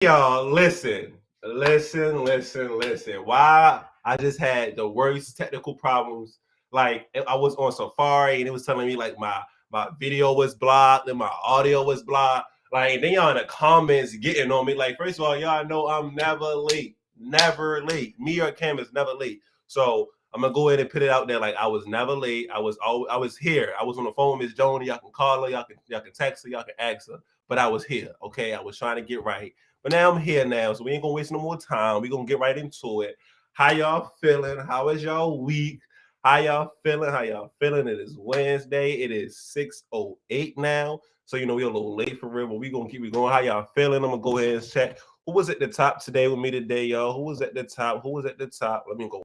Y'all, listen. Why I just had the worst technical problems. Like I was on Safari and it was telling me like my video was blocked and my audio was blocked. Like and then y'all in the comments getting on me. Like first of all, y'all know I'm never late. Me or Cam is never late. So I'm gonna go ahead and put it out there. Like I was never late. I was here. I was on the phone with Miss Joni. Y'all can call her. Y'all can text her. Y'all can ask her. But I was here. Okay, I was trying to get right. But now I'm here now, so we ain't gonna waste no more time. We gonna get right into it. How y'all feeling? How is y'all week? How y'all feeling? How y'all feeling? It is Wednesday. It is 6:08 now. So you know we a little late for real, but we gonna keep it going. How y'all feeling? I'm gonna go ahead and check. Who was at the top today with me today, y'all? Who was at the top? Who was at the top? Let me go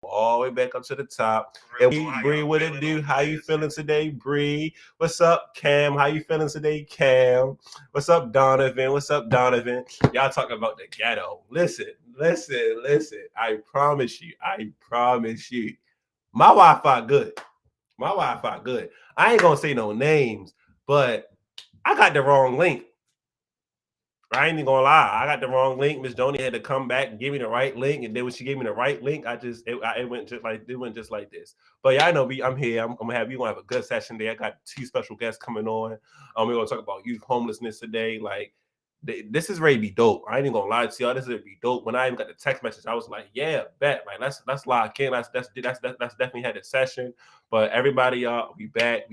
all the way back up to the top. And Bree, what it do? How you feeling today, Bree? What's up, Cam? How you feeling today, Cam? What's up, Donovan? What's up, Donovan? Y'all talking about the ghetto. Listen. I promise you. My Wi-Fi good. My Wi-Fi good. I ain't gonna say no names, but I got the wrong link. I ain't even gonna lie. I got the wrong link. Miss Joni had to come back and give me the right link, and then when she gave me the right link, it went just like this. But yeah, I know I'm here. I'm gonna have you gonna have a good session there. I got two special guests coming on. We're gonna talk about youth homelessness today. Like this is ready to be dope. I ain't even gonna lie to y'all. This is ready to be dope. When I even got the text message, I was like, yeah, bet. Like let's lock in. That's definitely had a session. But everybody, y'all, we back.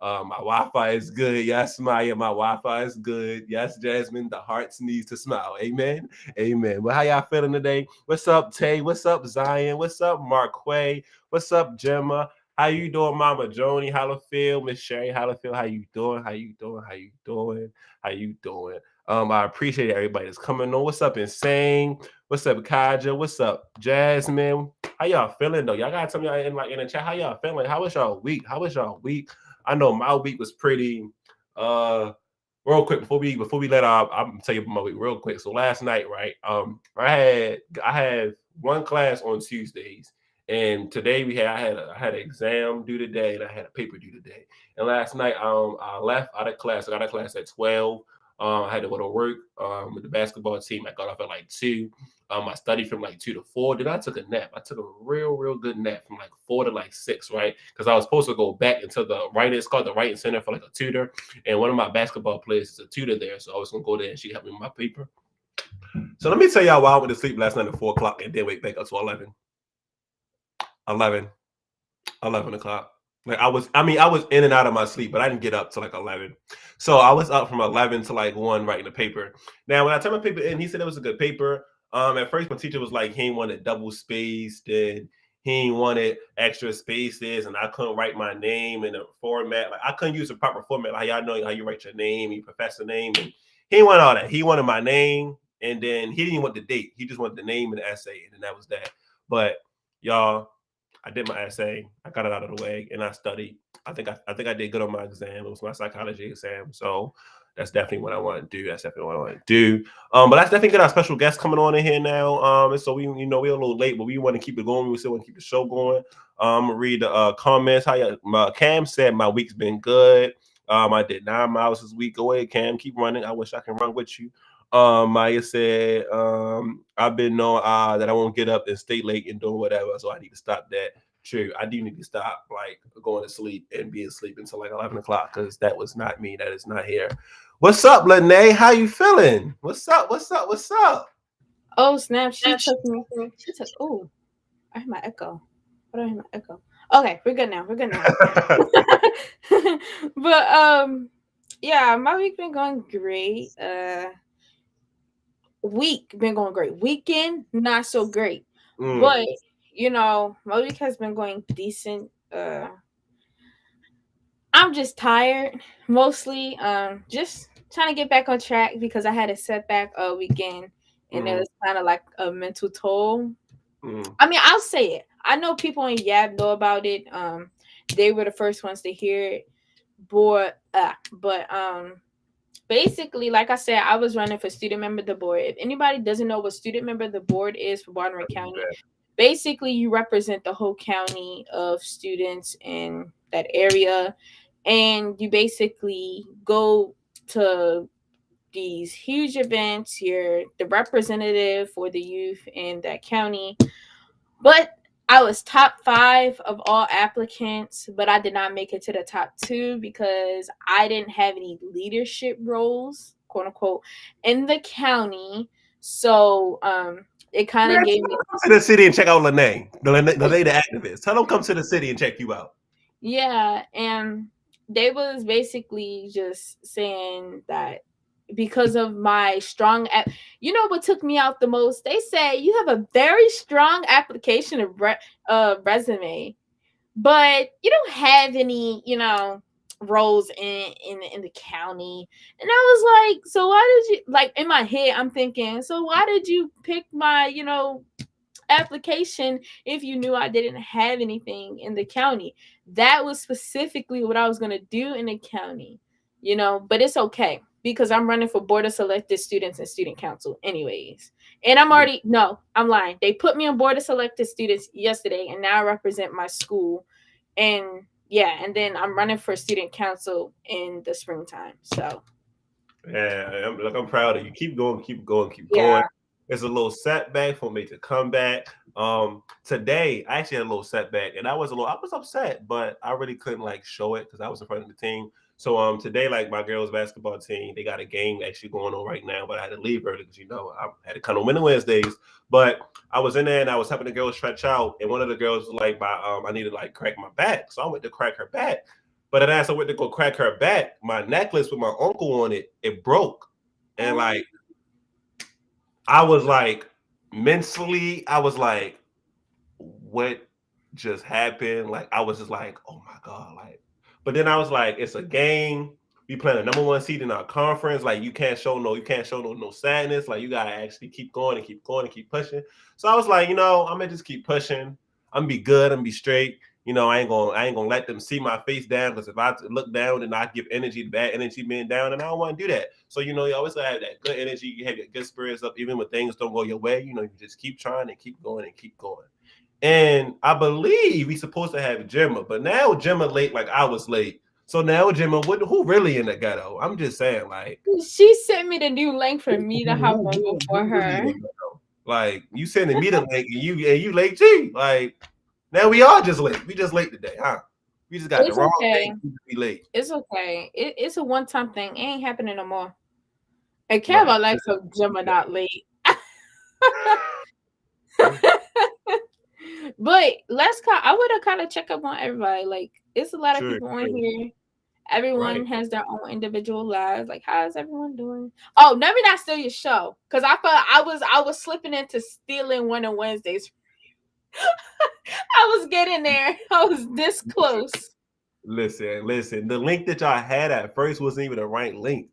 My Wi-Fi is good. Yes, Maya, my Wi-Fi is good. Yes, Jasmine, the hearts needs to smile. Amen. Amen. Well, how y'all feeling today? What's up, Tay? What's up, Zion? What's up, Marquay? What's up, Gemma? How you doing, Mama Joni? How to feel? Miss Sherry, how to feel? How you doing? How you doing? How you doing? How you doing? I appreciate everybody that's coming on. What's up, Insane? What's up, Kaja? What's up, Jasmine? How y'all feeling though? Y'all gotta tell me in the chat how y'all feeling. How was y'all week? How was y'all week? I know my week was pretty. Uh, real quick before we let I'm gonna tell you about my week real quick. So last night, right? I had one class on Tuesdays, and today I had an exam due today, and I had a paper due today. And last night, I left out of class. I got out of class at 12. I had to go to work with the basketball team. I got off at like 2. I studied from like 2 to 4. Then I took a nap. I took a real good nap from like 4 to like 6, right? Because I was supposed to go back into the writing. It's called the writing center for like a tutor, and one of my basketball players is a tutor there, so I was gonna go there and she helped me with my paper. So let me tell y'all why I went to sleep last night at 4 o'clock and then wake back up to 11, 11 o'clock. Like I was in and out of my sleep, but I didn't get up to like 11. So I was up from 11 to like 1 writing the paper. Now when I turned my paper in, he said it was a good paper. At first my teacher was like he ain't wanted double spaced and he ain't wanted extra spaces, and I couldn't write my name in a format. Like I couldn't use a proper format. Like y'all know how you write your name, your professor name, and he didn't want all that. He wanted my name, and then he didn't want the date. He just wanted the name and the essay, and then that was that. But y'all, I did my essay. I got it out of the way, and I studied. I think I did good on my exam. It was my psychology exam, so that's definitely what I want to do. That's definitely what I want to do. But that's definitely got our special guest coming on in here now. And so we, we're a little late, but we want to keep it going. We still want to keep the show going. Read the comments. My Cam said my week's been good. I did 9 miles this week. Go ahead, Cam. Keep running. I wish I can run with you. Maya said, I've been knowing that I won't get up and stay late and doing whatever, so I need to stop that. True, I do need to stop like going to sleep and being asleep until like 11 o'clock because that was not me. That is not here. What's up, Lene? How you feeling? What's up? What's up? Oh snap! She took me. She took. Oh, I heard my echo. What do I hear my echo? Okay, we're good now. We're good now. But yeah, my week been going great. Week been going great. Weekend not so great, Mm. but my week has been going decent. I'm just tired mostly. Just trying to get back on track because I had a setback weekend, and it Mm. was kind of like a mental toll. Mm. I mean, I'll say it. I know people in Yab know about it. They were the first ones to hear it. But basically, like I said, I was running for student member of the board. If anybody doesn't know what student member of the board is for Baltimore County, basically you represent the whole county of students in that area, and you basically go to these huge events. You're the representative for the youth in that county. But I was top 5 of all applicants, but I did not make it to the top 2 because I didn't have any leadership roles, quote unquote, in the county. So it kind of gave me to the city and check out Lene, the Lene the activist. Tell them come to the city and check you out. Yeah, and they was basically just saying that because of my strong you know what took me out the most? They said you have a very strong application of resume, but you don't have any, you know, roles in the county. And I was like, so why did you, like, in my head I'm thinking, so why did you pick my, you know, application if you knew I didn't have anything in the county? That was specifically what I was going to do in the county, you know, but it's okay because I'm running for board of selected students and student council anyways. And I'm already, no, I'm lying. They put me on board of selected students yesterday and now I represent my school. And yeah, and then I'm running for student council in the springtime. So yeah, I'm proud of you. Keep going, keep going, keep yeah. going. It's a little setback for me to come back. Today I actually had a little setback, and I was upset, but I really couldn't like show it because I was in front of the team. So today, like my girls' basketball team, they got a game actually going on right now, but I had to leave early because I had to come on Wednesdays. But I was in there and I was helping the girls stretch out, and one of the girls was like, I needed to like crack my back, so I went to crack her back. But then as I went to go crack her back, my necklace with my uncle on it broke, and like I was like mentally, I was like, what just happened? Like I was just like, oh my god, like. But then I was like, it's a game. We playing a number 1 seed in our conference. Like you can't show no sadness. Like you gotta actually keep going and keep going and keep pushing. So I was like, I'm gonna just keep pushing. I'm gonna be good. I'm gonna be straight. I ain't gonna let them see my face down because if I look down and I give energy, bad energy being down, and I don't want to do that. So you always gotta have that good energy. You have your good spirits up, even when things don't go your way. You just keep trying and keep going and keep going. And I believe we supposed to have Gemma, but now Gemma late, like I was late. So now Gemma, who really in the ghetto? I'm just saying, like she sent me the new link for me to hop on before her. Like you sending me the link, and you late too. Like now we all just late. We just late today, huh? We just got the wrong thing. We late. It's okay. It's a one-time thing. It ain't happening no more. I care about life so Gemma not late. But I would have kind of check up on everybody. Like it's a lot of people on here. Everyone has their own individual lives. Like, how's everyone doing? Oh, let me not steal your show. Cause I felt I was slipping into stealing one of Wednesdays. I was getting there. I was this close. Listen. The link that y'all had at first wasn't even the right link.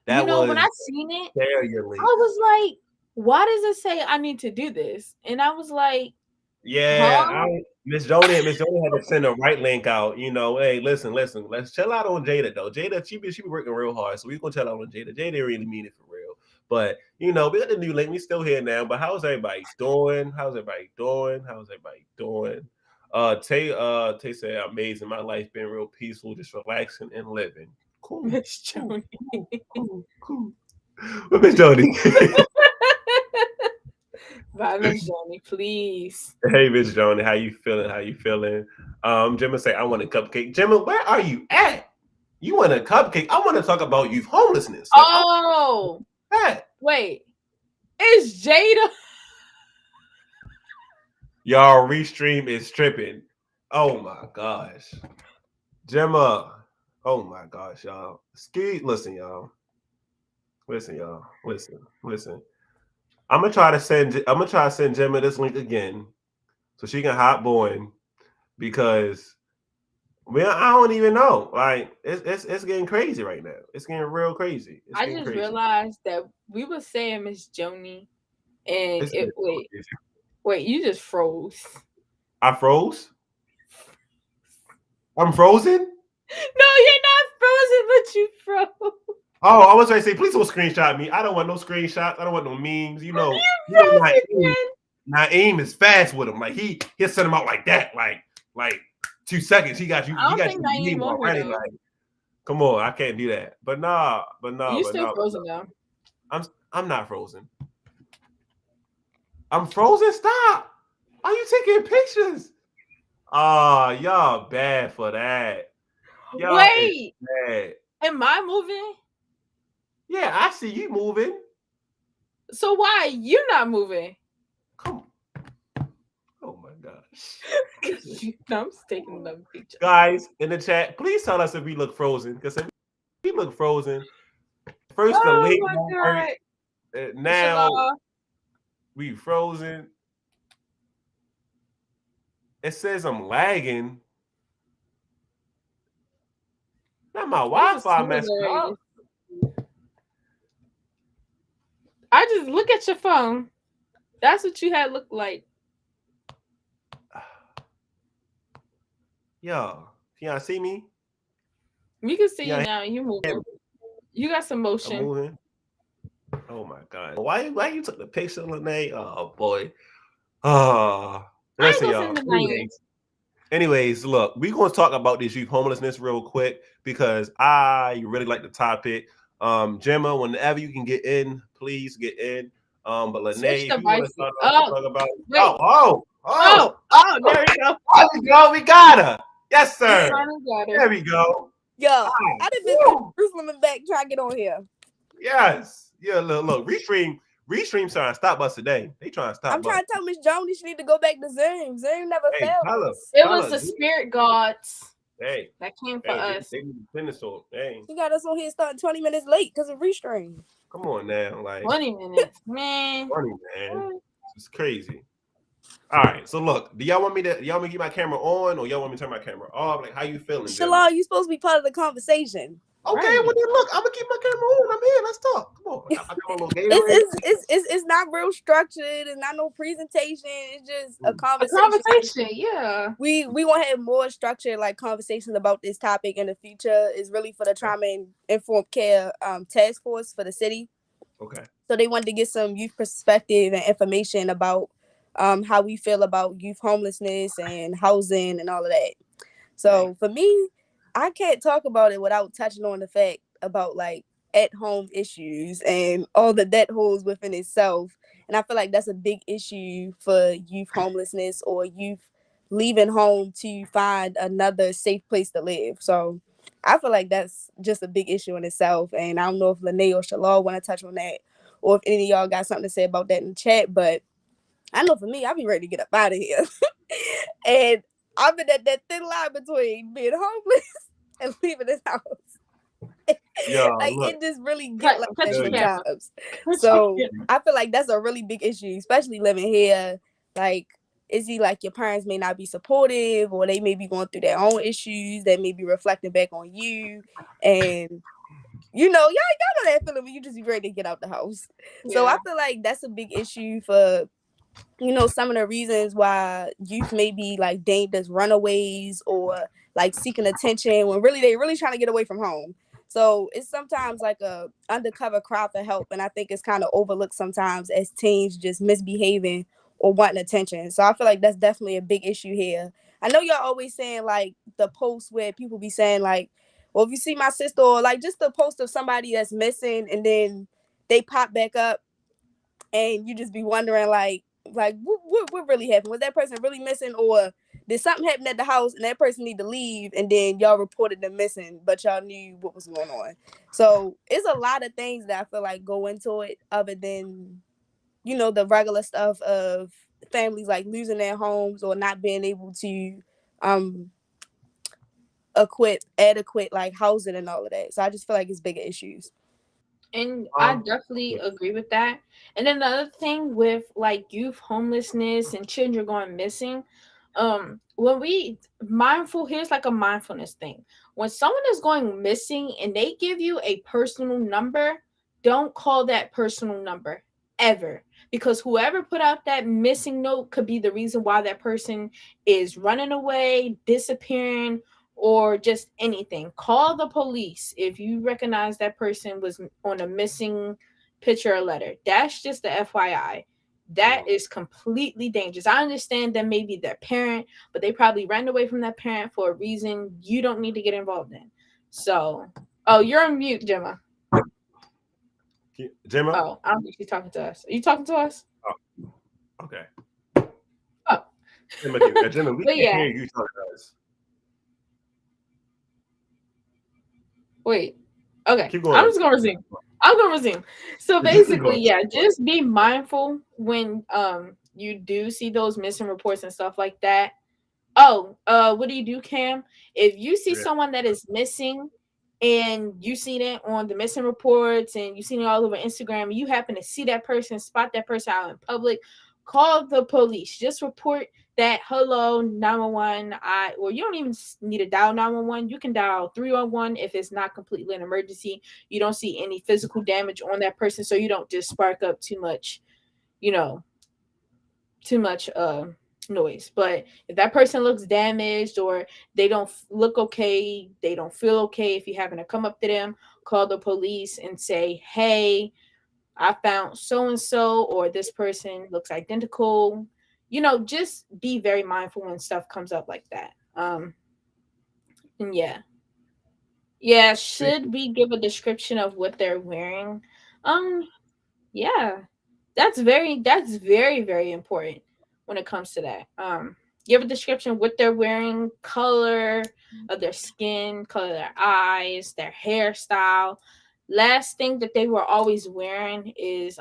That when I seen it, I was like, why does it say I need to do this? And I was like, yeah, Miss Joni had to send the right link out. Hey, listen, let's chill out on Jada though. Jada, she be working real hard, so we're gonna chill out on Jada. Jada didn't really mean it for real. But we got the new link. We still here now. But how's everybody doing? Tay said amazing. My life been real peaceful, just relaxing and living. Cool. Miss Joni. Cool. What Miss Joni? Bye, Miss Joni, please. Hey, Miss Joni, how you feeling? Gemma say, I want a cupcake. Gemma, where are you at? You want a cupcake? I want to talk about youth homelessness. Oh, wait, it's Jada. Y'all, Restream is tripping. Oh my gosh, Gemma. Oh my gosh, y'all. Listen, y'all. Listen. I'm gonna try to send Gemma this link again, so she can hop on, because I don't even know. Like it's getting crazy right now. It's getting real crazy. I just realized that we were saying Miss Joni, and wait, you just froze. I froze. I'm frozen. No, you're not frozen, but you froze. Oh, I was going to say, please don't screenshot me. I don't want no screenshots. I don't want no memes. Naeem is fast with him. Like he'll send him out like that. Like 2 seconds. He got you. I don't think Naeem already. Like, Come on, I can't do that. But nah, You still frozen though. I'm not frozen. I'm frozen. Stop. Are you taking pictures? Oh, y'all bad for that. Y'all is Wait, bad. am I moving? Yeah, I see you moving. So why are you not moving? Come Oh my gosh. I'm just taking another picture. Guys in the chat, please tell us if we look frozen. Because if we look frozen, first the Oh link my won't work. god. Now Shalom. we frozen. It says I'm lagging. Now my Wi-Fi messed up. I just look at your phone. That's what you had looked like. Yo, can y'all see me? We can see Yeah, you now. You moving. You got some I'm motion. moving. Oh my god. Why you took the picture, Lene? Oh boy. Oh, I ain't listen, gonna y'all. send the Anyways, look, we're gonna talk about this youth homelessness real quick because I really like the topic. Gemma, whenever you can get in, please get in. But Lene, Switch if you want to devices. start off Oh, talk about wait. There we go. there we go. We got her. Yes, We sir. finally got her. There we go. Yo, I done been Woo. to Jerusalem and back trying to get on here. Yes. Yeah, look. Restream trying to stop us today. They trying to stop I'm us. trying to tell Miss Joni she need to go back to Zoom. Zoom never Hey, failed tell her. us. It was the spirit gods Hey, that came for us. They need to finish on. Hey, He got us on here starting 20 minutes late because of Restream. come on now, like 20 minutes, man. funny, man. It's crazy. All right, so look, do y'all want me to keep my camera on or y'all want me to turn my camera off? Like, how you feeling, Gemma? Shalom, you supposed to be part of the conversation. Okay, Right. well then look, I'm gonna keep my camera on. I'm here. Let's talk. Come on. I got my little Gatorade. It's not real structured. It's not no presentation. It's just a A conversation. conversation, yeah. We want to have more structured like conversations about this topic in the future. Is really for the trauma and informed care task force for the city. Okay. So they wanted to get some youth perspective and information about how we feel about youth homelessness and housing and all of that. So for me, I can't talk about it without touching on the fact about like at-home issues and all the that holds within itself. And I feel like that's a big issue for youth homelessness or youth leaving home to find another safe place to live. So I feel like that's just a big issue in itself. And I don't know if Lene or Shalal want to touch on that or if any of y'all got something to say about that in the chat. But I know for me, I'll be ready to get up out of here. And I'm in that thin line between being homeless and leaving this house. Yeah, like look. it just really get like that Yeah. sometimes. So I feel like that's a really big issue, especially living here. Like, is he like your parents may not be supportive or they may be going through their own issues that may be reflecting back on you. And you know, y'all know that feeling when you just be ready to get out the house. Yeah. So I feel like that's a big issue for, you know, some of the reasons why youth may be like deemed as runaways or like seeking attention when really they really trying to get away from home. So it's sometimes like a undercover cry for help, and I think it's kind of overlooked sometimes as teens just misbehaving or wanting attention. So I feel like that's definitely a big issue here. I know y'all always saying like the posts where people be saying like, well, if you see my sister, or like just the post of somebody that's missing and then they pop back up and you just be wondering like what really happened? Was that person really missing, or did something happen at the house and that person need to leave and then y'all reported them missing but y'all knew what was going on? So it's a lot of things that I feel like go into it other than, you know, the regular stuff of families like losing their homes or not being able to equip adequate like housing and all of that. So I just feel like it's bigger issues. And I definitely agree with that. And then the other thing with like youth homelessness and children going missing, when we mindful, here's like a mindfulness thing. When someone is going missing and they give you a personal number, don't call that personal number ever, because whoever put out that missing note could be the reason why that person is running away, disappearing, or just anything. Call the police if you recognize that person was on a missing picture or letter. That's just the FYI. That is completely dangerous. I understand that maybe their parent, but they probably ran away from that parent for a reason you don't need to get involved in. So, oh, you're on mute, Gemma. Gemma? Oh, I don't think she's talking to us. Are you talking to us? Oh, okay. Oh. Gemma, we But can't yeah. hear you talking to us. Wait. Okay. Keep going. I'm just gonna resume. So basically, yeah, just be mindful when you do see those missing reports and stuff like that. Oh, what do you do, Cam? If you see someone that is missing and you seen it on the missing reports and you seen it all over Instagram, and you happen to see that person, spot that person out in public, call the police. Just report that hello 911. Well, you don't even need to dial 911. You can dial 311 if it's not completely an emergency. You don't see any physical damage on that person, so you don't just spark up too much, noise. But if that person looks damaged or they don't look okay, they don't feel okay, if you happen to come up to them, call the police and say, hey, I found so and so, or this person looks identical. Just be very mindful when stuff comes up like that. And should we give a description of what they're wearing? Yeah, that's very, very important when it comes to that. Give a description of what they're wearing, color of their skin, color of their eyes, their hairstyle. Last thing that they were always wearing is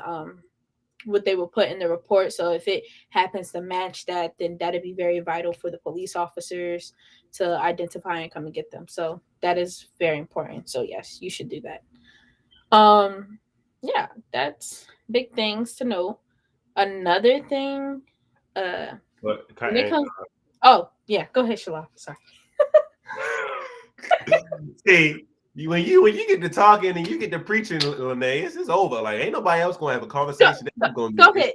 what they will put in the report. So if it happens to match that, then that'd be very vital for the police officers to identify and come and get them. So that is very important. So yes, you should do that. Yeah, that's big things to note. Another thing, when it comes, oh yeah, go ahead, Shalaf. Sorry. See, when you get to talking and you get to preaching, Lene, it's over. Like ain't nobody else gonna have a conversation. Go ahead.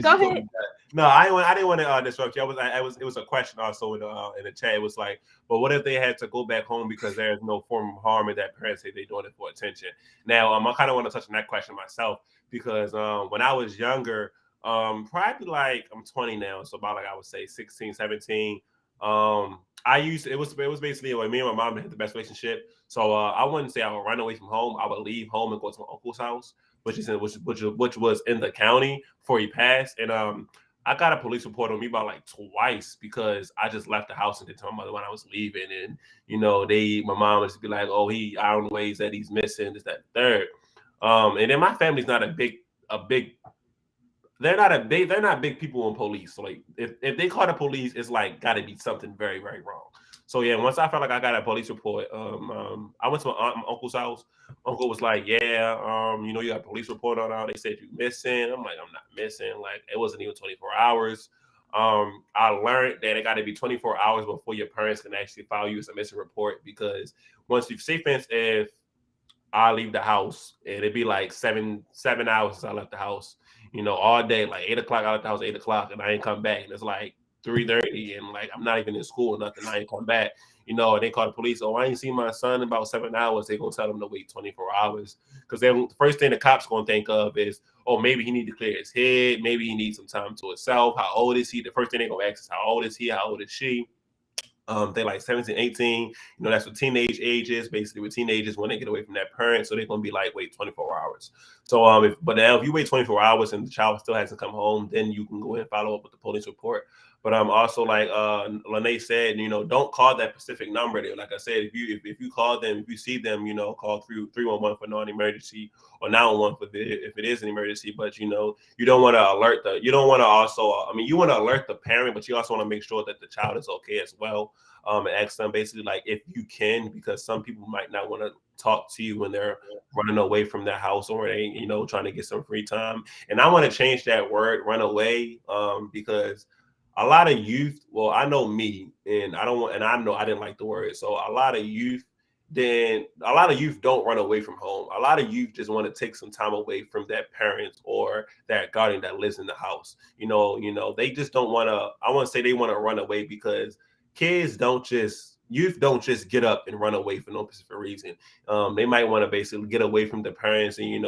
Go ahead. No, I didn't want to disrupt you. It was a question also in the chat. It was like, but what if they had to go back home because there's no form of harm and that parents say they're doing it for attention? Now, I kind of want to touch on that question myself because when I was younger, probably like I'm 20 now, so about like I would say 16, 17. It was basically like me and my mom had the best relationship. So I wouldn't say I would run away from home. I would leave home and go to my uncle's house, which was in the county before he passed. And I got a police report on me about like twice because I just left the house and didn't tell my mother when I was leaving. And my mom would just be like, "Oh, I don't know ways that he's missing this, that, third." And then my family's not a big. They're not big people in police. So like if they call the police, it's like got to be something very, very wrong. So yeah, once I felt like I got a police report, I went to my aunt and uncle's house. Uncle was like, "Yeah, you got a police report on out. They said you missing." I'm like, "I'm not missing. Like it wasn't even 24 hours." I learned that it got to be 24 hours before your parents can actually file you as a missing report because once you've say, fence, if I leave the house and it'd be like 7 hours since I left the house, all day, like 8 o'clock, I left the house 8 o'clock and I ain't come back. And it's like 3:30 and like I'm not even in school or nothing. I ain't come back. And they call the police. Oh, I ain't seen my son in about 7 hours. They're gonna tell them to wait 24 hours. Because then the first thing the cops gonna think of is, oh, maybe he need to clear his head, maybe he needs some time to himself. How old is he? The first thing they gonna ask is how old is he? How old is she? They like 17, 18. That's what teenage age is. Basically, with teenagers when they get away from their parents, so they're gonna be like, wait 24 hours. So but now if you wait 24 hours and the child still hasn't come home, then you can go and follow up with the police report. But also like Lene said, don't call that specific number there. Like I said, if you call them, if you see them, call 311 for non-emergency or 911 if it is an emergency. But you don't want to alert you don't want to also you want to alert the parent, but you also want to make sure that the child is okay as well. And ask them basically like if you can, because some people might not want to talk to you when they're running away from their house or they trying to get some free time. And I want to change that word run away because a lot of youth, well, I know me, and I know I didn't like the word. So a lot of youth don't run away from home. A lot of youth just want to take some time away from their parents or their guardian that lives in the house. They just don't want to. I want to say they want to run away because youth don't just get up and run away for no specific reason. They might want to basically get away from the parents and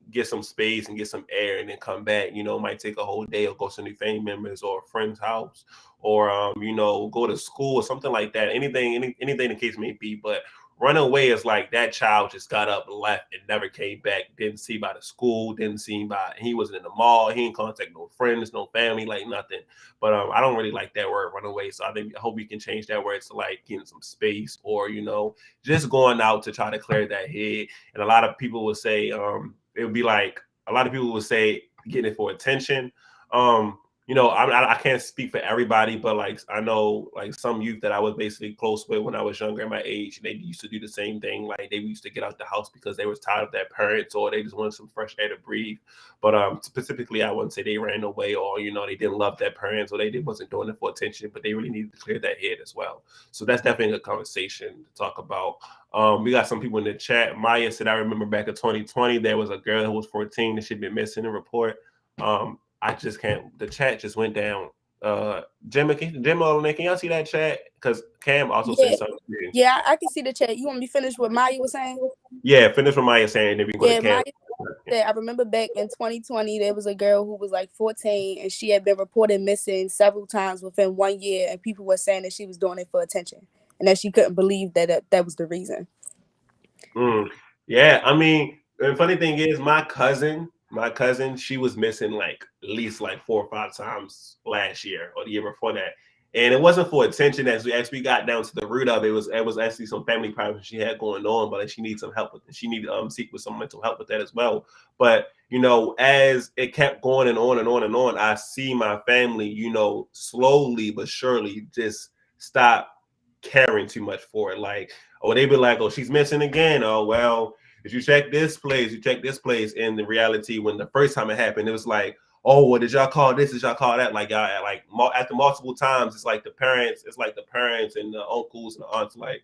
get some space and get some air and then come back. Might take a whole day or go to new family members or a friend's house or go to school or something like that. Anything the case may be. But Runaway is like that child just got up, left, and never came back. Didn't see by the school. Didn't see by. He wasn't in the mall. He didn't contact no friends, no family, like nothing. But I don't really like that word runaway. So I hope we can change that word to like getting some space, or just going out to try to clear that head. And a lot of people would say it would be like a lot of people would say getting it for attention. I can't speak for everybody, but like I know like some youth that I was basically close with when I was younger, at my age, they used to do the same thing. Like they used to get out the house because they was tired of their parents, or they just wanted some fresh air to breathe. But specifically, I wouldn't say they ran away, or they didn't love their parents, or they wasn't doing it for attention, but they really needed to clear that head as well. So that's definitely a conversation to talk about. We got some people in the chat. Maya said, I remember back in 2020, there was a girl who was 14 that she'd been missing in report. I just can't. The chat just went down. Jim, can y'all see that chat? Because Cam also said something. Yeah, I can see the chat. You want me to finish what Maya was saying? Yeah, finish what Maya saying. Then we can go to Cam. I remember back in 2020, there was a girl who was like 14, and she had been reported missing several times within 1 year, and people were saying that she was doing it for attention, and that she couldn't believe that was the reason. Yeah, I mean, the funny thing is, my cousin, she was missing like at least like 4 or 5 times last year or the year before that, and it wasn't for attention. As we got down to the root of it, it was actually some family problems she had going on, but she needed some help with it. She needed seek with some mental help with that as well. But as it kept going and on and on and on, I see my family, slowly but surely just stop caring too much for it. Like, oh, they be like, oh, she's missing again. Oh, well, if you check this place, And the reality, when the first time it happened, it was like, oh, well, did y'all call this? Did y'all call that? Like, y'all, like after multiple times, it's like the parents and the uncles and the aunts, like,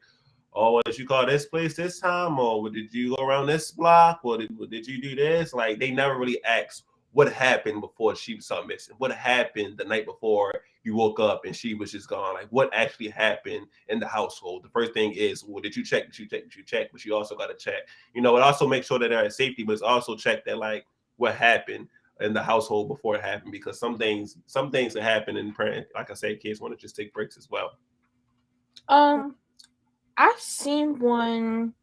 oh, did you call this place this time? Or did you go around this block? Or did you do this? Like, they never really asked what happened before she was something missing. What happened the night before you woke up and she was just gone? Like, what actually happened in the household? The first thing is, well, did you check? Did you check? But you also got to check. It also makes sure that they're at safety, but it's also check that like what happened in the household before it happened, because some things that happen in parent, like I said, kids want to just take breaks as well. I've seen one.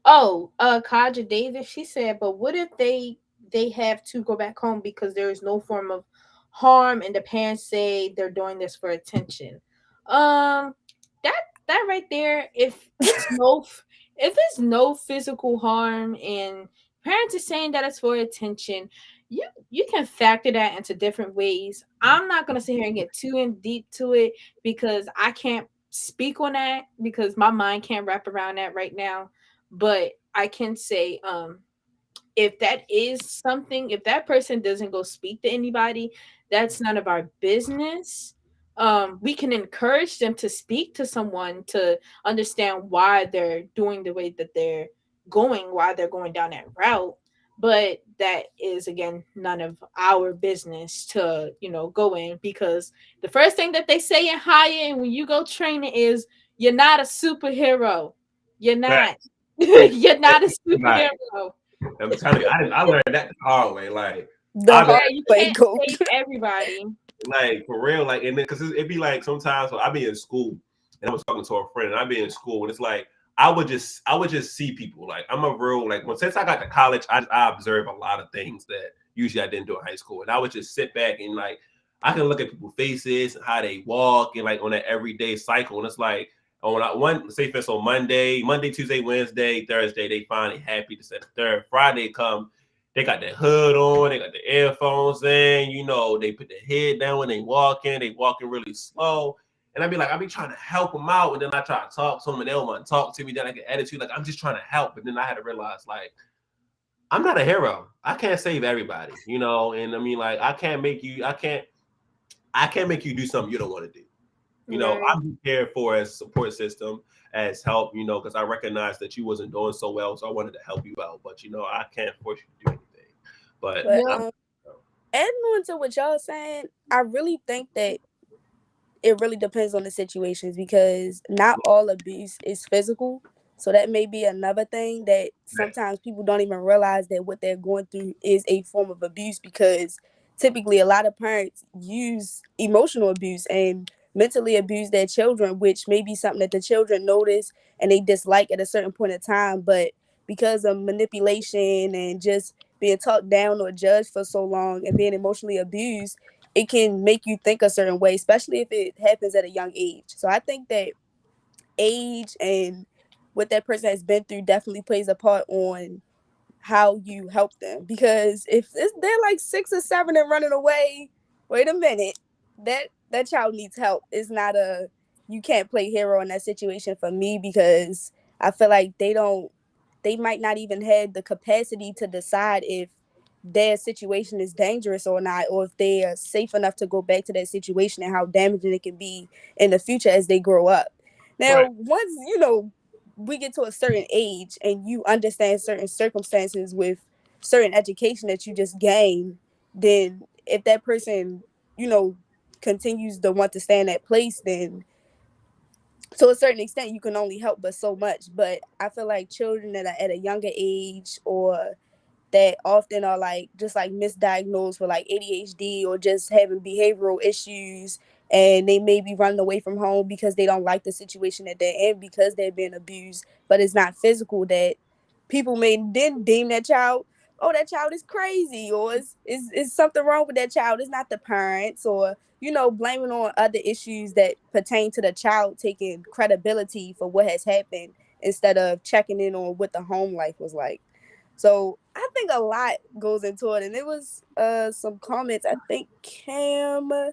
Oh, Kaja Davis, she said, but what if they have to go back home because there is no form of harm and the parents say they're doing this for attention? That right there, if it's no physical harm and parents are saying that it's for attention, you can factor that into different ways. I'm not gonna sit here and get too in deep to it because I can't speak on that because my mind can't wrap around that right now. But I can say, if that is something, if that person doesn't go speak to anybody, that's none of our business. We can encourage them to speak to someone to understand why they're doing the way that they're going, why they're going down that route. But that is, again, none of our business to, go in, because the first thing that they say in higher and when you go training is, you're not a superhero. You're not. You're not a superhero. I'm telling you, I learned that the hard way. Like, you can't save everybody. Like, for real, like, and because it'd be like sometimes I'd be in school and I was talking to a friend, and I'd be in school and it's like I would just see people. Like, I'm a real, like, since I got to college, I observe a lot of things that usually I didn't do in high school, and I would just sit back and like I can look at people's faces and how they walk and like on that everyday cycle, and it's like, say for instance, on Monday, Tuesday, Wednesday, Thursday, they finally happy to set the third. Friday come, they got their hood on, they got the earphones in, they put their head down when they walking really slow. And I'd be trying to help them out, and then I try to talk to them and they don't want to talk to me. Then I get attitude, like I'm just trying to help. But then I had to realize, like, I'm not a hero. I can't save everybody, and I mean, like, I can't make you do something you don't want to do. I'm here for a support system, as help, because I recognize that you wasn't doing so well, so I wanted to help you out. But I can't force you to do anything. But adding on to what y'all saying, I really think that it really depends on the situations, because not all abuse is physical. So that may be another thing that sometimes people don't even realize, that what they're going through is a form of abuse, because typically a lot of parents use emotional abuse, and mentally abuse their children, which may be something that the children notice and they dislike at a certain point in time. But because of manipulation and just being talked down or judged for so long and being emotionally abused, it can make you think a certain way, especially if it happens at a young age. So I think that age and what that person has been through definitely plays a part on how you help them. Because if they're like 6 or 7 and running away, wait a minute, that child needs help. It's not a you can't play hero in that situation for me, because I feel like they might not even have the capacity to decide if their situation is dangerous or not, or if they are safe enough to go back to that situation and how damaging it can be in the future as they grow up. Now, Right. once we get to a certain age and you understand certain circumstances with certain education that you just gain, then if that person, you know, continues to want to stay in that place, then to a certain extent you can only help but so much. But I feel like children that are at a younger age, or that often are like just like misdiagnosed with like ADHD or just having behavioral issues, and they may be running away from home because they don't like the situation that they're in because they're being abused, but it's not physical, that people may then deem that child, oh, that child is crazy, or is something wrong with that child. It's not the parents, or blaming on other issues that pertain to the child, taking credibility for what has happened instead of checking in on what the home life was like. So I think a lot goes into it. And it was some comments. I think Cam Can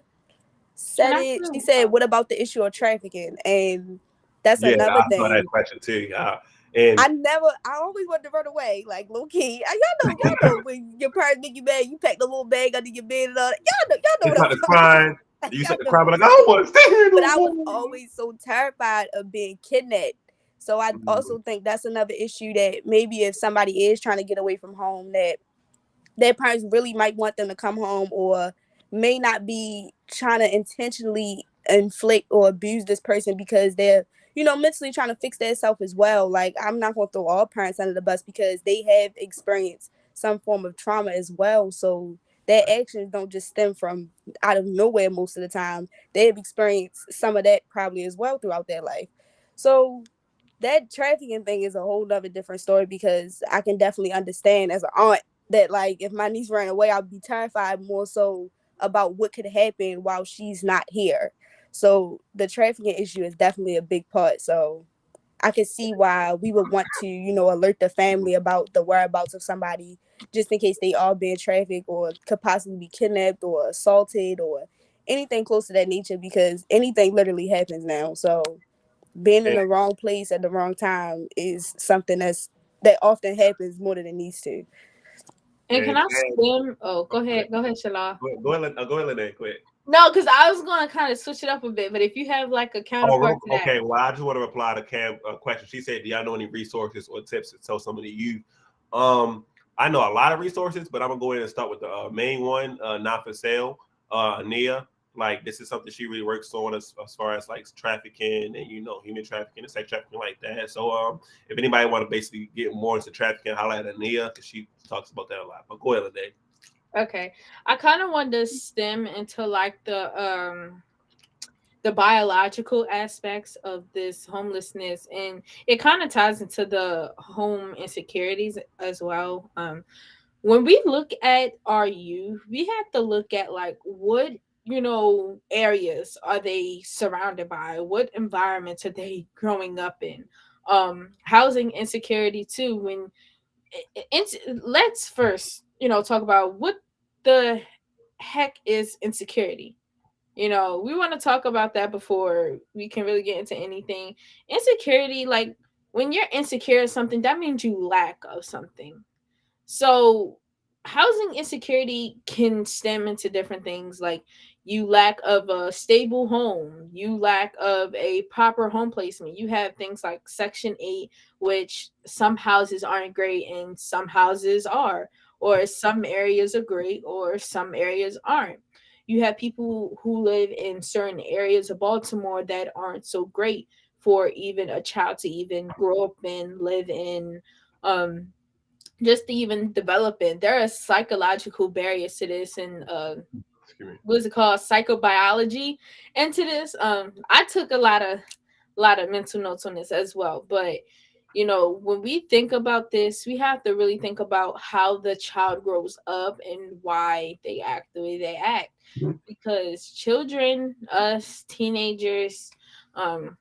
said I it. She do? said, "What about the issue of trafficking?" And that's Yeah, another I saw that thing. question too. And I always wanted to run away, like low key. Y'all know when your parents make you mad, you pack the little bag under your bed and all that. Y'all know it's what I'm not the talking crying. about. You Y'all said the know crying, what but I'm like I don't saying. want to stay here But no I was more. always so terrified of being kidnapped. So I Mm, also think that's another issue, that maybe if somebody is trying to get away from home, that their parents really might want them to come home, or may not be trying to intentionally inflict or abuse this person because they're mentally trying to fix themselves as well. Like, I'm not going to throw all parents under the bus because they have experienced some form of trauma as well. So their actions don't just stem from out of nowhere. Most of the time they have experienced some of that probably as well throughout their life. So that trafficking thing is a whole nother different story, because I can definitely understand as an aunt that, like, if my niece ran away, I'd be terrified more so about what could happen while she's not here. So the trafficking issue is definitely a big part. So I can see why we would want to, alert the family about the whereabouts of somebody, just in case they are being trafficked or could possibly be kidnapped or assaulted or anything close to that nature, because anything literally happens now. So being in and, the wrong place at the wrong time is something that often happens more than it needs to. And can I and stem? Oh, go oh, go ahead, ahead. Go ahead, Shala. go ahead, Lene, quick. No, because I was going to kind of switch it up a bit, but if you have like a counterpart to that. Okay. Well, I just want to reply to Cam question. She said, "Do y'all know any resources or tips to tell somebody you?" Um, I know a lot of resources, but I'm gonna go ahead and start with the main one, not for sale. Nia, like this is something she really works on as far as like trafficking and human trafficking and sex trafficking like that. So if anybody want to basically get more into trafficking, highlight Nia because she talks about that a lot. But go ahead, Lene. Okay. I kind of want to stem into like the biological aspects of this homelessness, and it kind of ties into the home insecurities as well. When we look at our youth, we have to look at like what areas are they surrounded by, what environments are they growing up in. Housing insecurity too. When let's first talk about what the heck is insecurity. We want to talk about that before we can really get into anything. Insecurity, like when you're insecure of something, that means you lack of something. So housing insecurity can stem into different things, like you lack of a stable home, you lack of a proper home placement. You have things like Section 8, which some houses aren't great and some houses are, or some areas are great or some areas aren't. You have people who live in certain areas of Baltimore that aren't so great for even a child to even grow up in, live in, um just to even develop it. There are psychological barriers to this, and what's it called, psychobiology into this. I took a lot of mental notes on this as well. But you know, when we think about this, we have to really think about how the child grows up and why they act the way they act. Because children, us teenagers, um,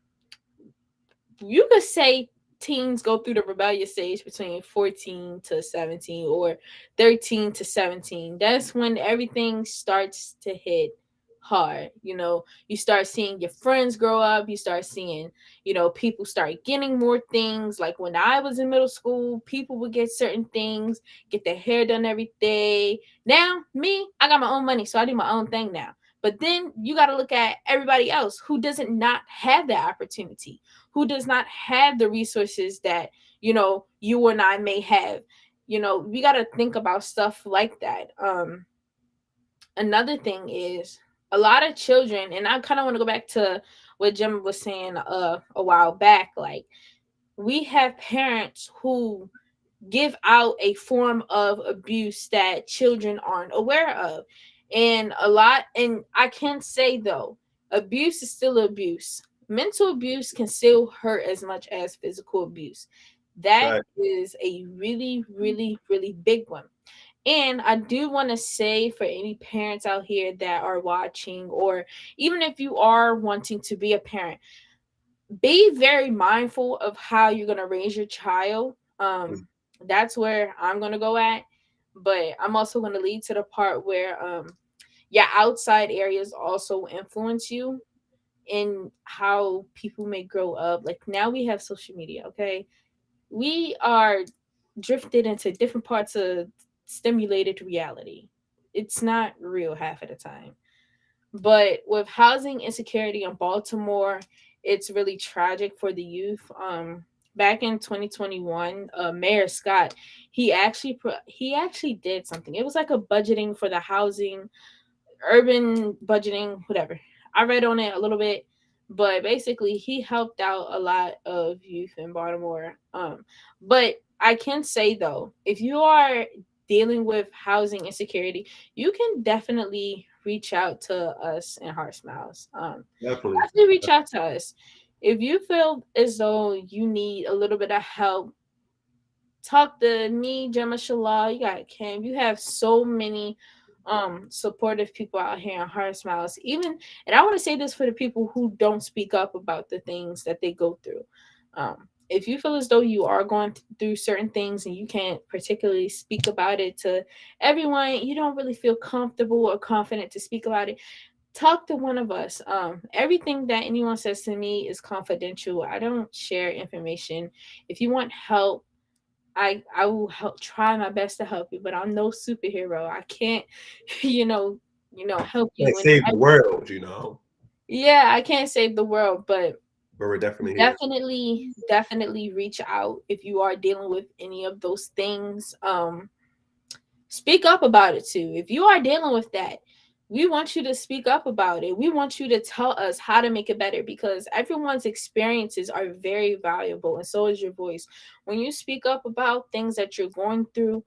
you could say teens go through the rebellious stage between 14 to 17 or 13 to 17. That's when everything starts to hit hard. You know, you start seeing your friends grow up, you start seeing, you know, people start getting more things. Like when I was in middle school, people would get certain things, get their hair done every day. Now, me, I got my own money, so I do my own thing now. But then you got to look at everybody else who doesn't not have that opportunity, who does not have the resources that, you know, you and I may have. You know, we got to think about stuff like that. Another thing is a lot of children, and I kind of want to go back to what Jim was saying a while back. Like, we have parents who give out a form of abuse that children aren't aware of. And I can say though, abuse is still abuse. Mental abuse can still hurt as much as physical abuse. That Right. is a really, really, really big one. And I do want to say for any parents out here that are watching, or even if you are wanting to be a parent, be very mindful of how you're going to raise your child. That's where I'm going to go at. But I'm also going to lead to the part where your outside areas also influence you in how people may grow up. Like now we have social media, okay? We are drifted into different parts of stimulated reality. It's not real half of the time. But with housing insecurity in Baltimore, it's really tragic for the youth. Back in 2021, Mayor Scott, he actually did something. It was like a budgeting for the housing, urban budgeting, whatever. I read on it a little bit, but basically he helped out a lot of youth in Baltimore. But I can say though, if you are dealing with housing insecurity, you can definitely reach out to us in Heart Smiles. Definitely. Definitely reach out to us. If you feel as though you need a little bit of help, talk to me, Gemma Shalal. You got Kim. You have so many supportive people out here in Heart Smiles. Even, and I want to say this for the people who don't speak up about the things that they go through. If you feel as though you are going through certain things and you can't particularly speak about it to everyone, you don't really feel comfortable or confident to speak about it, talk to one of us. Everything that anyone says to me is confidential. I don't share information. If you want help, I will help, try my best to help you, but I'm no superhero. I can't, you know, help you Like in save the world, you know. yeah, I can't save the world, but But we're definitely here. definitely reach out if you are dealing with any of those things. Speak up about it too. If you are dealing with that, we want you to speak up about it. We want you to tell us how to make it better because everyone's experiences are very valuable and so is your voice. When you speak up about things that you're going through,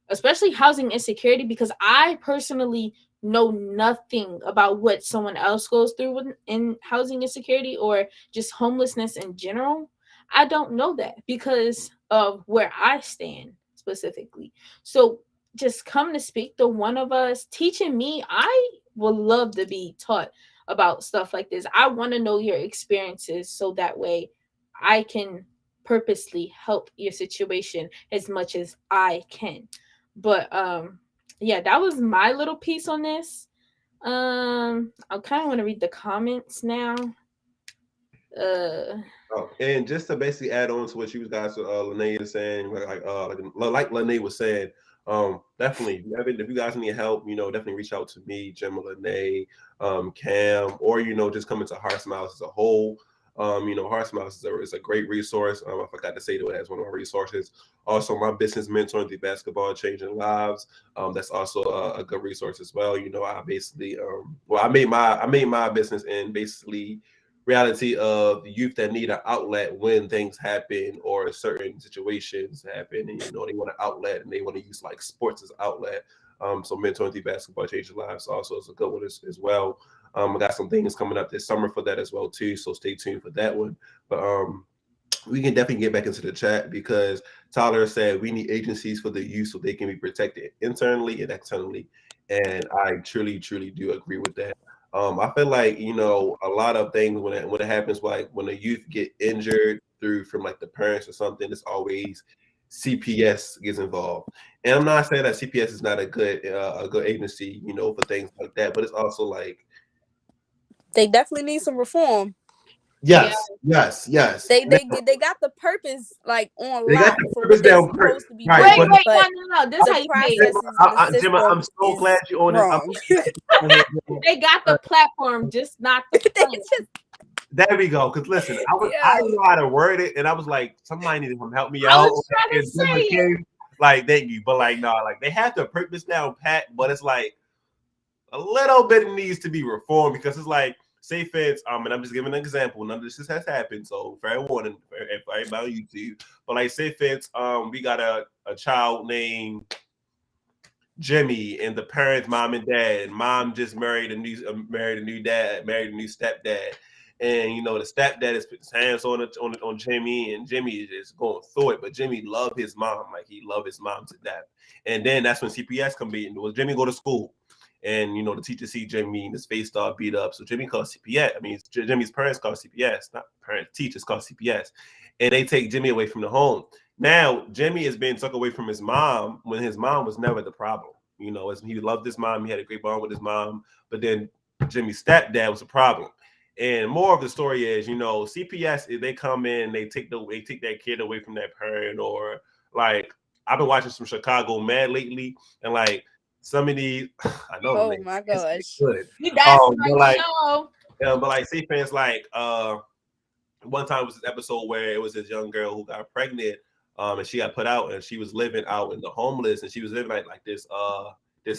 especially housing insecurity, because I personally know nothing about what someone else goes through in housing insecurity or just homelessness in general. I don't know that because of where I stand specifically. So just come to speak to one of us teaching me. I would love to be taught about stuff like this. I want to know your experiences so that way I can purposely help your situation as much as I can. But yeah, that was my little piece on this. I kind of want to read the comments now. Oh, and just to basically add on to what you guys, Lene is saying, like Lene was saying, definitely, if you guys need help, you know, definitely reach out to me, Gemma, Lene, Cam, or you know, just come into Heart Smiles as a whole. You know, Heart Smiles is a great resource. I forgot to say that as one of our resources. Also, my business mentor, the Basketball Changing Lives. That's also a good resource as well. You know, I basically, I made my business in basically reality of the youth that need an outlet when things happen or certain situations happen, and you know they want an outlet and they want to use like sports as outlet. So mentoring through basketball changes lives also is a good one as well. I got some things coming up this summer for that as well too. So stay tuned for that one. But we can definitely get back into the chat because Tyler said we need agencies for the youth so they can be protected internally and externally. And I truly, truly do agree with that. I feel like a lot of things when it happens, like when the youth get injured through from like the parents or something, it's always CPS gets involved. And I'm not saying that CPS is not a good agency, for things like that, but it's also like They definitely need some reform. yes. They got the purpose like on They got lock the for purpose what they're down supposed to be right, doing. Wait, But no. This how the you process say it. is the system I'm so is glad you on this. wrong. They got the platform, just not the plan. There we go. Because listen, I know how to word it, and I was like, somebody need to come help me I out. was trying to say it. Like, thank you, but like, no, like they have to purpose down pat, but it's like a little bit needs to be reformed because it's like, say feds, and I'm just giving an example. None of this has happened, so fair warning for everybody on YouTube. But like, say feds, we got a child named Jimmy, and the parents, mom and dad, and mom just married a new stepdad, and the stepdad is putting his hands on Jimmy, and Jimmy is just going through it, but Jimmy loved his mom, like he loved his mom to death, and then that's when CPS come in. Was Jimmy go to school, and the teacher see Jimmy and his face start beat up, so Jimmy calls CPS. I mean, Jimmy's parents call CPS, not parents, teachers call CPS, and they take Jimmy away from the home. Now, Jimmy has been took away from his mom when his mom was never the problem. He loved his mom. He had a great bond with his mom. But then Jimmy's stepdad was a problem. And more of the story is, CPS, if they come in, they take that kid away from that parent, or like I've been watching some Chicago Med lately, and like some of these, I know. Oh my gosh. Good. That's my show. But like, say fans like one time was this episode where it was this young girl who got pregnant, and she got put out, and she was living out in the homeless, and she was living like this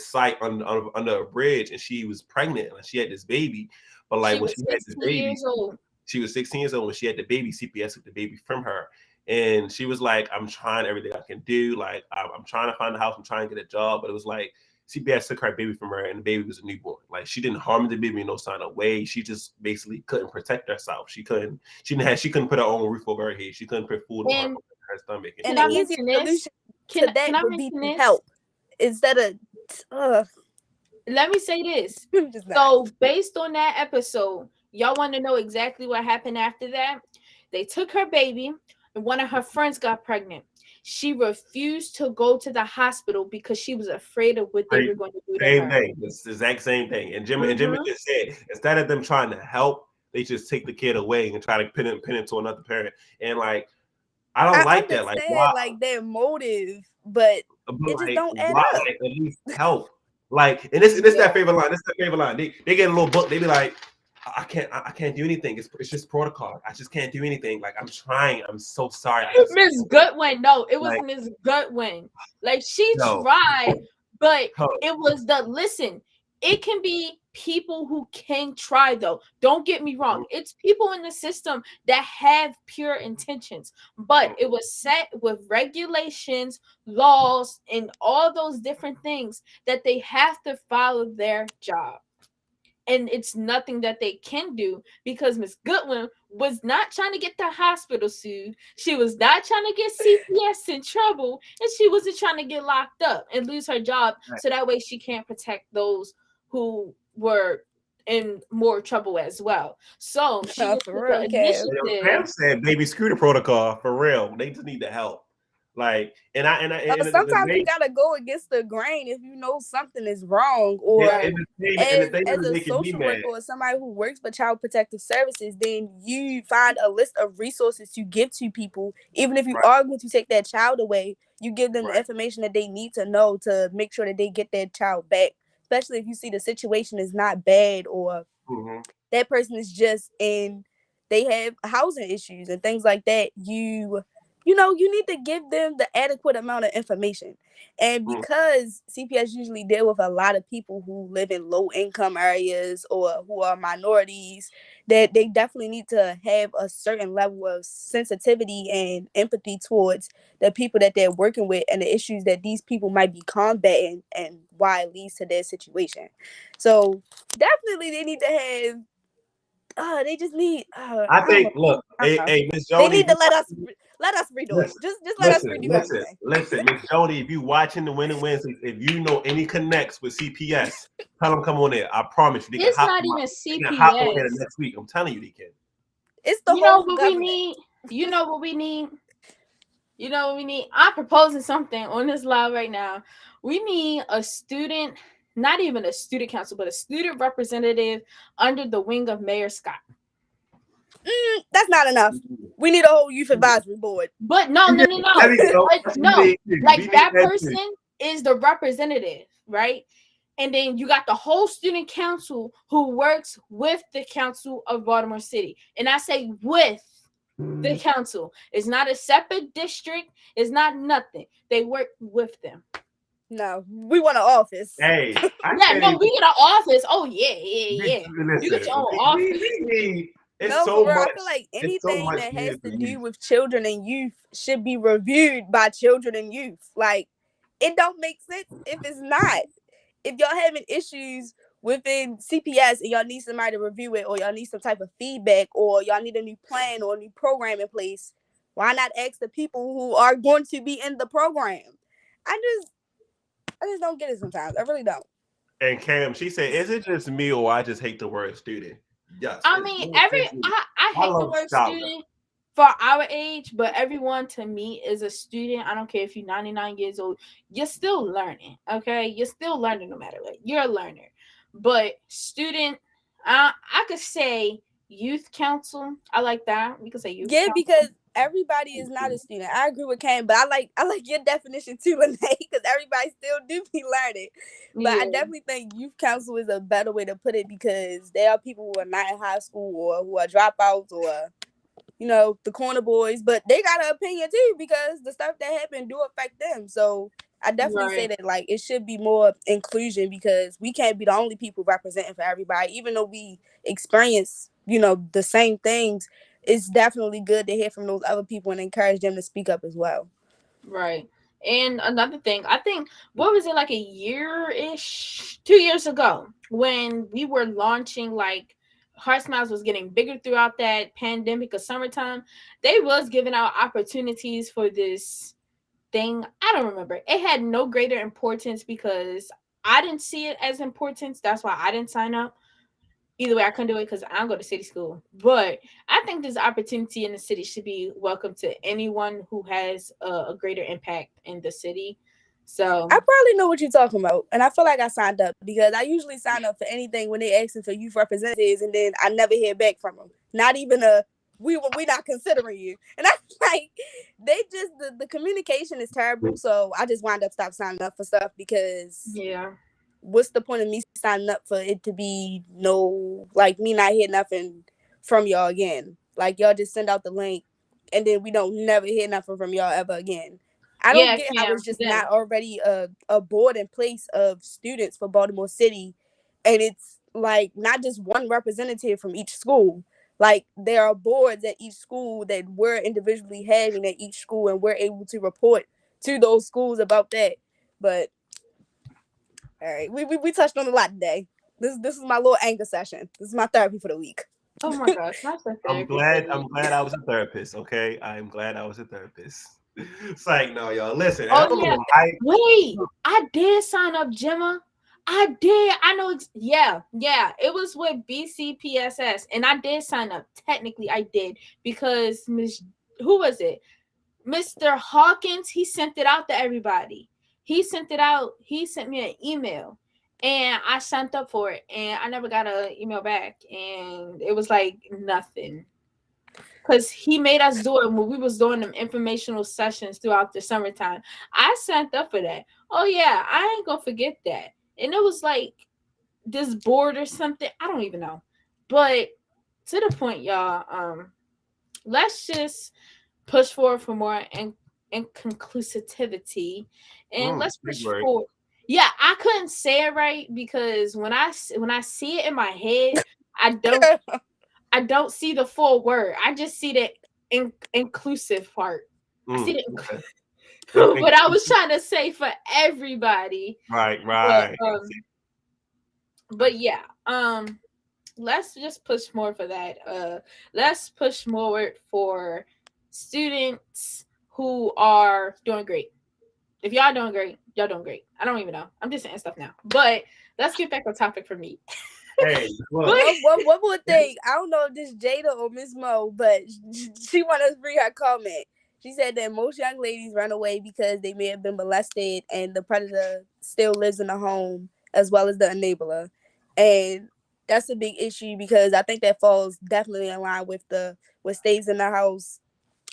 site under a bridge, and she was pregnant, and she had this baby. But like when she had this baby, she was 16 years old when she had the baby. CPS took the baby from her, and she was like, "I'm trying everything I can do. Like I'm trying to find a house. I'm trying to get a job." But it was like CPS took her baby from her, and the baby was a newborn. Like she didn't harm the baby in no sign of way. She just basically couldn't protect herself. She couldn't put her own roof over her head. She couldn't put food on her stomach. And the easiest solution to that would be to help instead of. Let me say this. So based on that episode, y'all want to know exactly what happened after that? They took her baby, and one of her friends got pregnant. She refused to go to the hospital because she was afraid of what they were going to do to her. Same thing. It's the exact same thing. And Jimmy just said, instead of them trying to help, they just take the kid away and try to pin it to another parent. And like, I don't like that. Like, why? Like their motive, but it just don't add up. Like, at least help. Like, and this that favorite line. This is that favorite line. They get a little book. They be like, I can't do anything. It's just protocol. I just can't do anything. Like, I'm trying. I'm so sorry. Miss Goodwin. No, it was Miss Goodwin. Like she tried, but it was listen. It can be people who can try though. Don't get me wrong. It's people in the system that have pure intentions, but it was set with regulations, laws, and all those different things that they have to follow their job. And it's nothing that they can do because Miss Goodwin was not trying to get the hospital sued. She was not trying to get CPS in trouble, and she wasn't trying to get locked up and lose her job. So that way she can't protect those who were in more trouble as well. So she Pam said, "Baby, screw the protocol for real. They just need the help." Like, and sometimes you gotta go against the grain if you know something is wrong, or as a social worker or somebody who works for Child Protective Services, then you find a list of resources to give to people. Even if you are going to take that child away, you give them the information that they need to know to make sure that they get their child back. Especially if you see the situation is not bad, or that person is just they have housing issues and things like that. You you need to give them the adequate amount of information. And because CPS usually deal with a lot of people who live in low income areas or who are minorities, that they definitely need to have a certain level of sensitivity and empathy towards the people that they're working with and the issues that these people might be combating and why it leads to their situation. So definitely they need to have they just need. I think. Look, hey, Miss They Jody, need to let us redo it. Just let us redo everything. Listen, Miss Jody. If you watching the Winning Wednesdays, if you know any connects with CPS, tell them come on there. I promise you, they can It's hop not on. even They can hop on there CPS. next week. I'm telling you, they can. It's the You know whole what government. we need? You know what we need? You know what we need? I'm proposing something on this live right now. We need a student, not even a student council, but a student representative under the wing of Mayor Scott. That's not enough. We need a whole youth advisory board. But no. There you go. No, like We that need person is the representative, right? And then you got the whole student council who works with the council of Baltimore City. And I say with the council. It's not a separate district. It's not nothing. They work with them. No, we want an office. Hey, we get an office. Oh yeah. Listen, You get your own office. It's no, so for real, much. I feel like So anything that has to do with children and youth should be reviewed by children and youth. Like, it don't make sense if it's not. If y'all having issues within CPS and y'all need somebody to review it, or y'all need some type of feedback, or y'all need a new plan or a new program in place, why not ask the people who are going to be in the program? I just don't get it sometimes. I really don't. And Cam, she said, "Is it just me, or I just hate the word student?" Yes. I mean, I hate the word student for our age, but everyone to me is a student. I don't care if you're 99 years old, you're still learning. Okay, you're still learning no matter what. You're a learner. But student, I could say youth council. I like that. We could say youth. Yeah, council. because everybody is not a student. I agree with Cam, but I like your definition too, Lene, because everybody still do be learning. But I definitely think youth council is a better way to put it, because there are people who are not in high school or who are dropouts or the corner boys, but they got an opinion too, because the stuff that happened do affect them. So I definitely say that like it should be more inclusion, because we can't be the only people representing for everybody, even though we experience the same things. It's definitely good to hear from those other people and encourage them to speak up as well. Right. And another thing, I think, what was it, like a year-ish, 2 years ago, when we were launching, like, Heart Smiles was getting bigger throughout that pandemic of summertime, they was giving out opportunities for this thing. I don't remember. It had no greater importance because I didn't see it as importance. That's why I didn't sign up. Either way, I couldn't do it because I don't go to city school. But I think this opportunity in the city should be welcome to anyone who has a greater impact in the city. So I probably know what you're talking about, and I feel like I signed up, because I usually sign up for anything when they ask for youth representatives, and then I never hear back from them. Not even we not considering you, and I'm like, they just the communication is terrible. So I just wind up stop signing up for stuff, because what's the point of me signing up for it to be me not hear nothing from y'all again? Like, y'all just send out the link and then we don't never hear nothing from y'all ever again. I don't get how it's just not already a board in place of students for Baltimore City, and it's like not just one representative from each school. Like, there are boards at each school that we're individually having at each school, and we're able to report to those schools about that. But all right, we touched on a lot today. This is my little anger session. This is my therapy for the week. Oh my gosh, I'm glad I was a therapist. Okay, I'm glad I was a therapist. It's like, no, y'all, listen. Wait, I did sign up, Gemma. I did. I know. Yeah. It was with BCPSS, and I did sign up. Technically, I did, because who was it? Mr. Hawkins. He sent it out to everybody. He sent it out. He sent me an email, and I signed up for it, and I never got an email back, and it was like nothing. Because he made us do it when we was doing them informational sessions throughout the summertime. I signed up for that. Oh yeah, I ain't gonna forget that. And it was like this board or something. I don't even know. But to the point, y'all. Let's just push forward for more inclusivity, and let's Big push word. forward. Yeah, I couldn't say it right because when I see it in my head, I don't see the full word. I just see the inclusive part. I see the Okay. but I was trying to say for everybody. Right. But yeah, let's just push more for that. Let's push more for students who are doing great. If y'all doing great, y'all doing great. I don't even know. I'm just saying stuff now. But let's get back on topic for me. Hey, look. One more thing. I don't know if this Jada or Miss Mo, but she wanted to bring her comment. She said that most young ladies run away because they may have been molested and the predator still lives in the home as well as the enabler. And that's a big issue because I think that falls definitely in line with what stays in the house.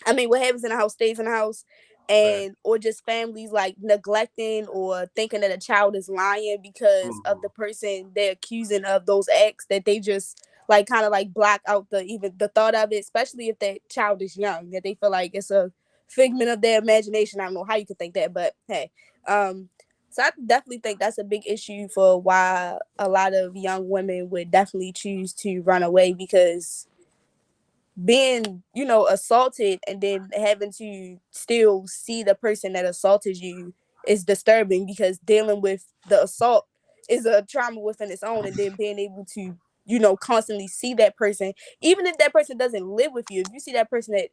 I mean, what happens in the house stays in the house, and or just families like neglecting or thinking that a child is lying because of the person they're accusing of those acts, that they just like kind of like block out even the thought of it, especially if that child is young, that they feel like it's a figment of their imagination. I don't know how you could think that, but hey, so I definitely think that's a big issue for why a lot of young women would definitely choose to run away, because being, assaulted and then having to still see the person that assaulted you is disturbing, because dealing with the assault is a trauma within its own. And then being able to, constantly see that person, even if that person doesn't live with you, if you see that person at,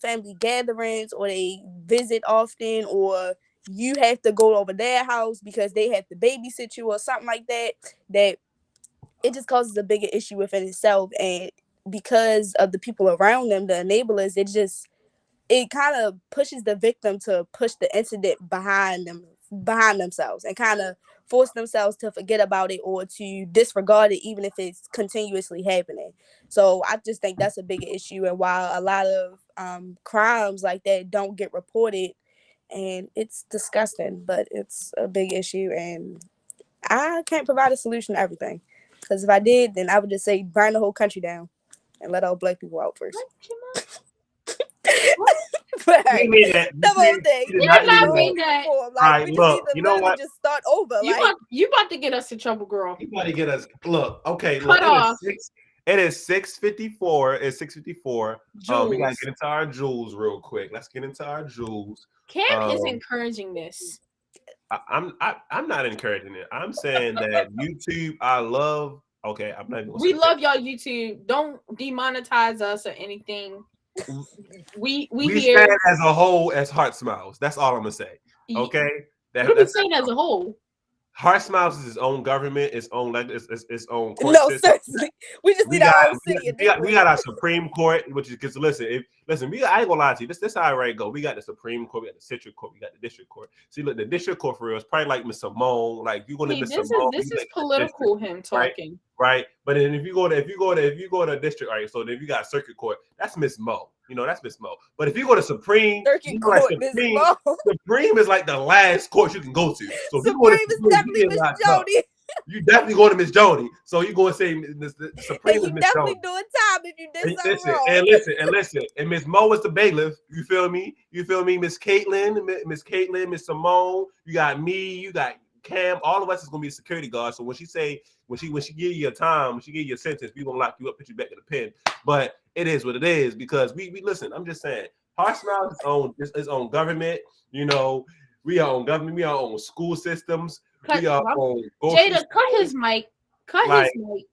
family gatherings, or they visit often, or you have to go over their house because they have to babysit you or something like that, that it just causes a bigger issue within itself. And because of the people around them, the enablers, it kind of pushes the victim to push the incident behind themselves, and kind of force themselves to forget about it or to disregard it, even if it's continuously happening. So I just think that's a bigger issue, and why a lot of crimes like that don't get reported. And it's disgusting, but it's a big issue, and I can't provide a solution to everything. Because if I did, then I would just say burn the whole country down and let all black people out first. But hey, the whole thing. You did not mean that. Like, we just need to literally just start over. You about to get us in trouble, girl. You about to get us. Look, okay. Cut off. It is 6:54. It's 6:54. We gotta get into our jewels real quick. Let's get into our jewels. Cam is encouraging this. I'm not encouraging it. I'm saying that YouTube, I love. Okay, I'm not. We love y'all YouTube. Don't demonetize us or anything. We here stand as a whole as Heart Smiles. That's all I'm gonna say. Okay. What are we saying as a whole? Heart Smiles is its own government, its own its own court no, system. Seriously. We just need our own city. We got our Supreme Court, which is because listen, I ain't gonna lie to you. This how it go. We got the Supreme Court, we got the Citric Court, we got the District Court. See, look, the District Court for real is probably like Miss Simone. Like you going to Miss Simone. This is political. Him talking. Right. But then if you go to district, right? So then if you got Circuit Court, that's Miss Mo. That's Miss Mo. But if you go to Supreme, Supreme is like the last court you can go to. So Supreme is definitely Miss Jody. You definitely going to Miss Jody. So you going to say the Supreme is Miss Jody. You definitely doing time if you did something wrong. And listen. And Miss Mo is the bailiff. You feel me? Miss Caitlin, Miss Simone. You got me. You got Cam. All of us is gonna be a security guard. So when she give you your time, when she give you a sentence, we gonna lock you up, put you back in the pen. But it is what it is, because we listen. I'm just saying, Heart Smiles is its own government. We are on government. We are on school systems. We are on. Jada, cut his mic. Cut his mic.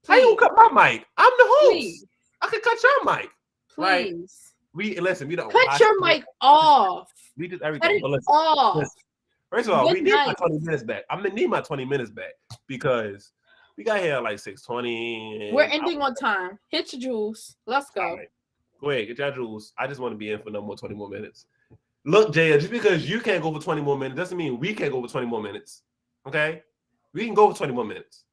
How you cut my mic? I'm the host. Please. I can cut your mic. Please. We don't cut your mic off. We did everything. Cut it off. Listen. First of all, we need my 20 minutes back. I'm gonna need my 20 minutes back because we got here at like 6:20. We're ending on time. Hit your jewels. Let's go. Right. Go ahead, get your jewels. I just want to be in for no more 20 more minutes. Look, Jaya, just because you can't go for 20 more minutes doesn't mean we can't go for 20 more minutes. Okay? We can go for 20 more minutes.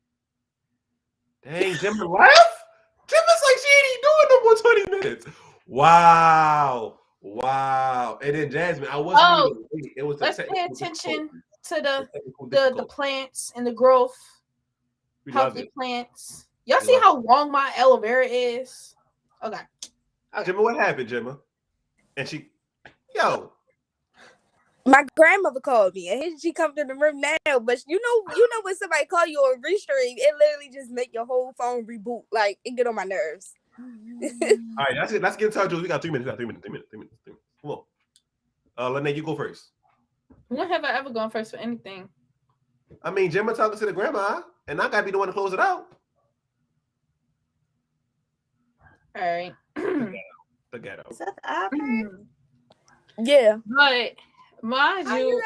Dang, Jim left? Jim is like she ain't doing no more 20 minutes. Wow. And then Jasmine, I wasn't even, it was let's pay attention to the plants and the growth. Healthy plants. Y'all see how long my aloe vera is? Okay. Gemma, what happened, Gemma? And yo. My grandmother called me, and here she come to the room now. But you know when somebody call you on restream, it literally just make your whole phone reboot. Like it get on my nerves. All right, that's it. Let's get into our Jules. We got 3 minutes. 3 minutes. Come on. Lene, you go first. When have I ever gone first for anything? I mean, Gemma talking to the grandma, and I gotta be the one to close it out. All right. The ghetto. Is that the iPad? Yeah, But mind you,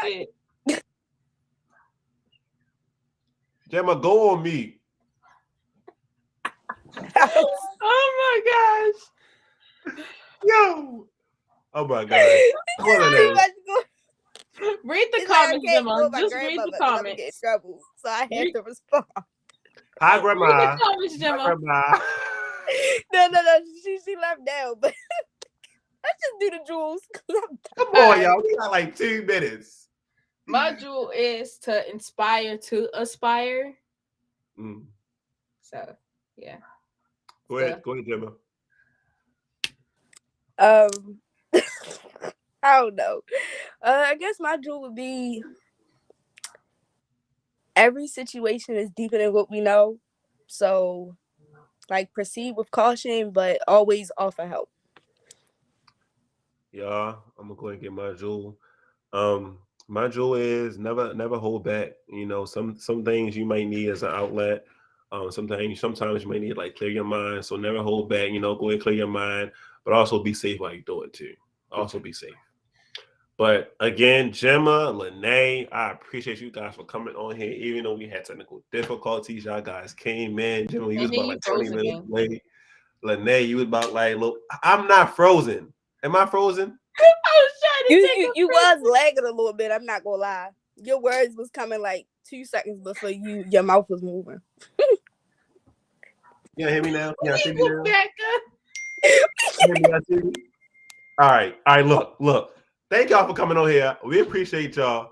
Gemma, go on me. oh my gosh. Yo. Oh my god. What it is. Read the It's like I comments, can't Gemma. ignore my Just read grandmother the 'cause I'm gonna get in comments. trouble, so I have to respond. Hi, Read grandma. the comments, Hi, Gemma. grandma. No. She left now, but let's just do the jewels. Come on, y'all. We got like 2 minutes. My jewel is to inspire to aspire. Mm. So, yeah. Go ahead, Gemma. I don't know. I guess my jewel would be every situation is deeper than what we know. So, like, proceed with caution, but always offer help. Y'all, I'm gonna go ahead and get my jewel. My jewel is never hold back. You know, some things you might need as an outlet. Sometimes you might need like clear your mind. So never hold back. You know, go ahead and clear your mind, but also be safe while you do it too. Also be safe. But again, Gemma, Lene, I appreciate you guys for coming on here. Even though we had technical difficulties, y'all guys came in. Gemma, you was about like 20 minutes late. Lene, you was about like, look, I'm not frozen. Am I frozen? I was trying to take You was lagging a little bit. I'm not gonna lie. Your words was coming like 2 seconds before your mouth was moving. You hear me now? Yeah, see me now? back All right. Look. Thank y'all for coming on here. We appreciate y'all.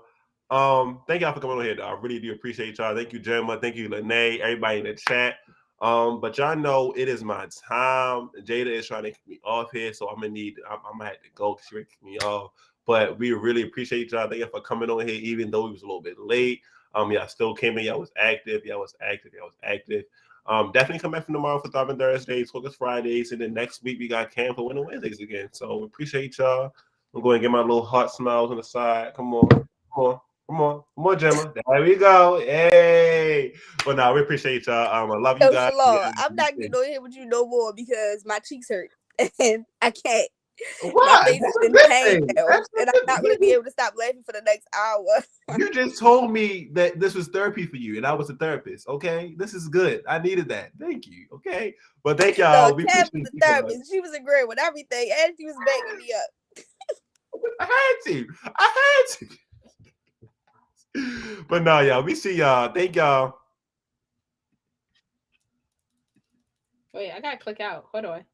Thank y'all for coming on here. I really do appreciate y'all. Thank you, Gemma. Thank you, Lene. Everybody in the chat. But y'all know it is my time. Jada is trying to kick me off here, so I'm gonna have to go because she kicked me off. But we really appreciate y'all. Thank you for coming on here, even though we was a little bit late. Y'all still came in. Y'all was active. Definitely come back from tomorrow for Thriving Thursdays, Focus Fridays, and then next week we got Camp for Winter Wednesdays again. So we appreciate y'all. I'm going to get my little heart smiles on the side. Come on, Gemma. There we go. Hey. But no, we appreciate y'all. I love you guys. Shalom, I'm not getting on here with you no more because my cheeks hurt and I can't. Why? My face is in pain now, and I'm not going to be able to stop laughing for the next hour. You just told me that this was therapy for you, and I was a therapist. Okay, this is good. I need that. Thank you. Okay, but thank y'all. No, Tab was the therapist. She was agreeing with everything, and she was backing me up. I had to. But no, y'all. We see y'all. Thank y'all. Wait, I gotta click out. Hold on.